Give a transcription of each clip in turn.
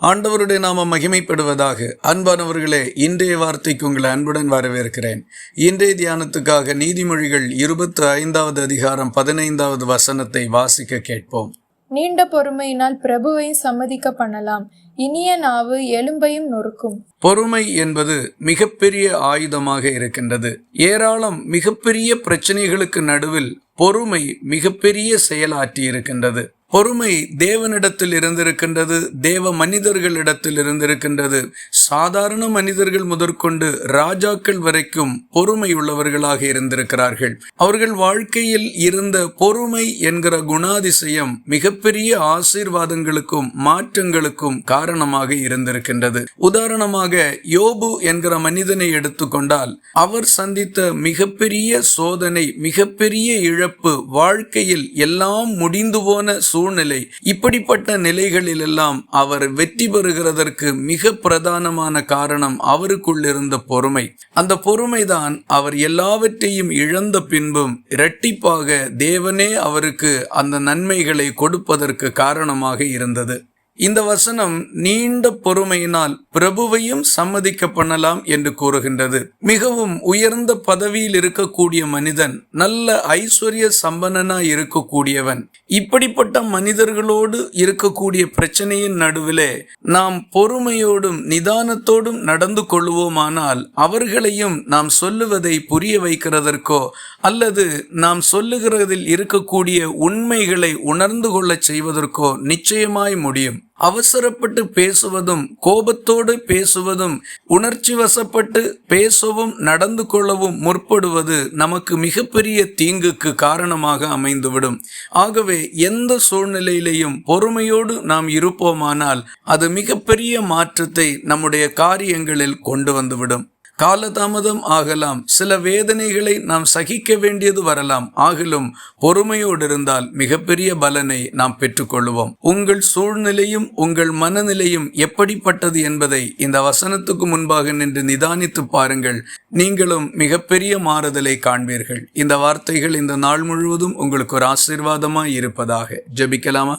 ஆண்டவருடைய நாமம் மகிமைப்படுவதாக. அன்பானவர்களே, இன்றைய வார்த்தைக்கு உங்களை அன்புடன் வரவேற்கிறேன். இன்றைய தியானத்துக்காக நீதிமொழிகள் 25வது அதிகாரம் 15வது வசனத்தை வாசிக்க கேட்போம். நீண்ட பொறுமையினால் பிரபுவையும் சம்மதிக்க பண்ணலாம், இனிய நாவு எலும்பையும் நொறுக்கும். பொறுமை என்பது மிகப்பெரிய ஆயுதமாக இருக்கின்றது. ஏராளம் மிகப்பெரிய பிரச்சனைகளுக்கு நடுவில் பொறுமை மிகப்பெரிய செயலாற்றி இருக்கின்றது. பொறுமை தேவனிடத்தில் இருந்திருக்கின்றது, தேவ மனிதர்களிடத்தில் இருந்திருக்கின்றது. சாதாரண மனிதர்கள் முதற்கொண்டு ராஜாக்கள் வரைக்கும் பொறுமை உள்ளவர்களாக இருந்திருக்கிறார்கள். அவர்கள் வாழ்க்கையில் இருந்த பொறுமை என்கிற குணாதிசயம் மிகப்பெரிய ஆசீர்வாதங்களுக்கும் மாற்றங்களுக்கும் காரணமாக இருந்திருக்கின்றது. உதாரணமாக யோபு என்கிற மனிதனை எடுத்துக்கொண்டால், அவர் சந்தித்த மிகப்பெரிய சோதனை, மிகப்பெரிய இழப்பு, வாழ்க்கையில் எல்லாம் முடிந்து போன சூழ்நிலை, இப்படிப்பட்ட நிலைகளில் எல்லாம் அவர் வெற்றி பெறுகிறதற்கு மிக பிரதானமான காரணம் அவருக்குள் இருந்த பொறுமை. அந்த பொறுமைதான் அவர் எல்லாவற்றையும் இழந்த பின்பும் இரட்டிப்பாக தேவனே அவருக்கு அந்த நன்மைகளை கொடுப்பதற்கு காரணமாக இருந்தது. இந்த வசனம் நீண்ட பொறுமையினால் பிரபுவையும் சம்மதிக்க பண்ணலாம் என்று கூறுகின்றது. மிகவும் உயர்ந்த பதவியில் இருக்கக்கூடிய மனிதன், நல்ல ஐஸ்வர்ய சம்பன்னனாய் இருக்கக்கூடியவன், இப்படிப்பட்ட மனிதர்களோடு இருக்கக்கூடிய பிரச்சனையின் நடுவிலே நாம் பொறுமையோடும் நிதானத்தோடும் நடந்து கொள்வோமானால் அவர்களையும் நாம் சொல்லுவதை புரிய வைக்கிறதற்கோ அல்லது நாம் சொல்லுகிறதில் இருக்கக்கூடிய உண்மைகளை உணர்ந்து கொள்ள செய்வதற்கோ நிச்சயமாய் முடியும். அவசரப்பட்டு பேசுவதும், கோபத்தோடு பேசுவதும், உணர்ச்சி வசப்பட்டு பேசவும் நடந்து கொள்ளவும் முற்படுவது நமக்கு மிகப்பெரிய தீங்குக்கு காரணமாக அமைந்துவிடும். ஆகவே எந்த சூழ்நிலையிலையும் பொறுமையோடு நாம் இருப்போமானால் அது மிகப்பெரிய மாற்றத்தை நம்முடைய காரியங்களில் கொண்டு வந்துவிடும். காலதாமதம் ஆகலாம், சில வேதனைகளை நாம் சகிக்க வேண்டியது வரலாம். ஆகிலும் பொறுமையோடு இருந்தால் மிகப்பெரிய பலனை நாம் பெற்றுக்கொள்வோம். உங்கள் சூழ்நிலையும் உங்கள் மனநிலையும் எப்படிப்பட்டது என்பதை இந்த வசனத்துக்கு முன்பாக நின்று நிதானித்து பாருங்கள். நீங்களும் மிகப்பெரிய மாறுதலை காண்பீர்கள். இந்த வார்த்தைகள் இந்த நாள் முழுவதும் உங்களுக்கு ஒரு ஆசீர்வாதமாய் இருப்பதாக. ஜெபிக்கலாமா?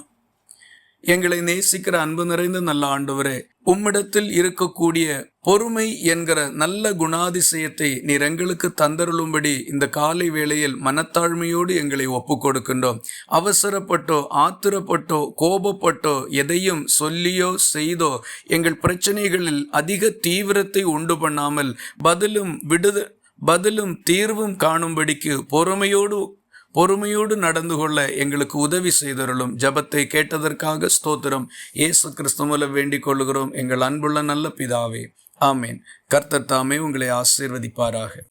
எங்களை நேசிக்கிற அன்பு நிறைந்த நல்ல ஆண்டவரே, உம்மிடத்தில் இருக்கக்கூடிய பொறுமை என்கிற நல்ல குணாதிசயத்தை நீர் எங்களுக்கு தந்தருளும்படி இந்த காலை வேளையில் மனத்தாழ்மையோடு எங்களை ஒப்பு கொடுக்கின்றோம். அவசரப்பட்டோ, ஆத்திரப்பட்டோ, கோபப்பட்டோ, எதையும் சொல்லியோ செய்தோ எங்கள் பிரச்சனைகளில் அதிக தீவிரத்தை உண்டு பண்ணாமல் பதிலும் தீர்வும் காணும்படிக்கு பொறுமையோடு நடந்து கொள்ள எங்களுக்கு உதவி செய்தருளும். ஜபத்தை கேட்டதற்காக ஸ்தோத்திரம். இயேசு கிறிஸ்து மூலம் வேண்டிக் கொள்கிறோம் எங்கள் அன்புள்ள நல்ல பிதாவே. ஆமேன். கர்த்தர் தாமே உங்களை ஆசீர்வதிப்பாராக.